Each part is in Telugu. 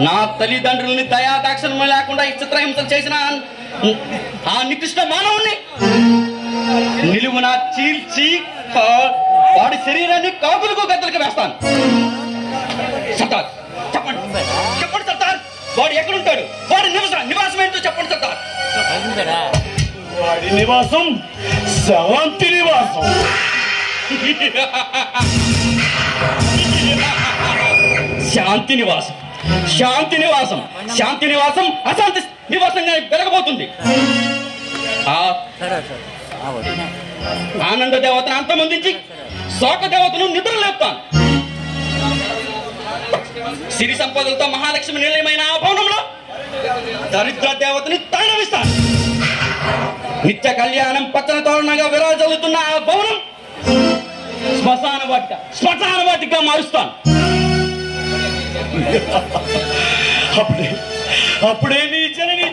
నా తల్లిదండ్రుల్ని దయాదాక్షణం లేకుండా ఈ చిత్రహింసలు చేసిన ఆ నికృష్ట మానవుణ్ణి నిలువున చీల్చి వాడి శరీరాన్ని కాకులకు గద్దలకు వేస్తాను. సర్దార్ చెప్పండి, చెప్పండి సర్దార్, వాడు ఎక్కడుంటాడు? వాడి నివాసం ఏంటో చెప్పండి సర్దార్. వాడి నివాసం శాంతి నివాసం. శాంతి నివాసం, శాంతి నివాసం, శాంతి నివాసం అశాంతి నివాసంగా పెరగబోతుంది. ఆనంద దేవతను అంతమొందించి శోక దేవతను నిద్ర లేపుతాను. సిరి సంపదలతో మహాలక్ష్మి నిలయమైన ఆ భవనంలో దరిద్ర దేవతని తాండవిస్తాను. నిత్య కళ్యాణం పచ్చని తోరణంగా విరాజల్లుతున్న ఆ భవనం శ్మశాన వాటిగా మారుస్తాను. అప్పుడే నీ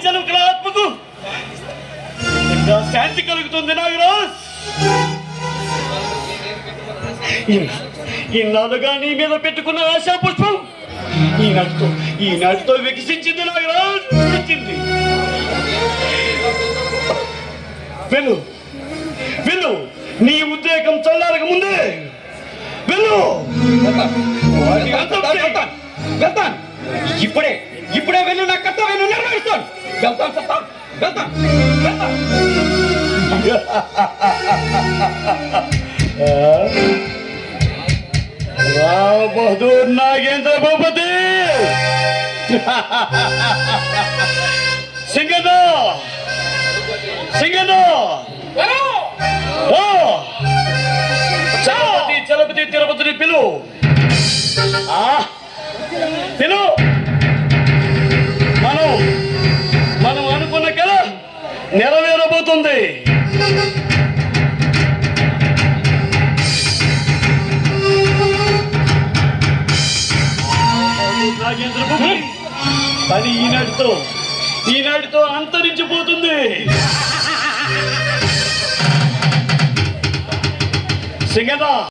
జనకుల ఆత్మకు శాంతి కలుగుతుంది. నాగరాజ్, ఇన్నాళ్ళుగా నీ మీద పెట్టుకున్న ఆశా పుష్పం ఈనాటితో వికసించింది. నాగరాజ్, వికసించింది. వెళ్ళు వెళ్ళు, నీ ఉద్రేకం చల్లారక ముందే వెళ్ళు. వెళ్తాను, ఇప్పుడే వెళ్ళి నా కర్తవ్యాన్ని నెరవేరుస్తాను. వెళ్తాను సత్తాను, వెళ్తాను. బహదూర్ నాగేంద్ర భూపతి, సింగన్న చలపతి తిరుపతిని పిలు. మనం అనుకున్న కళ నెరవేరబోతుంది. నాగేంద్ర భూపతి పని ఈనాటితో అంతరించిపోతుంది. సింగన్న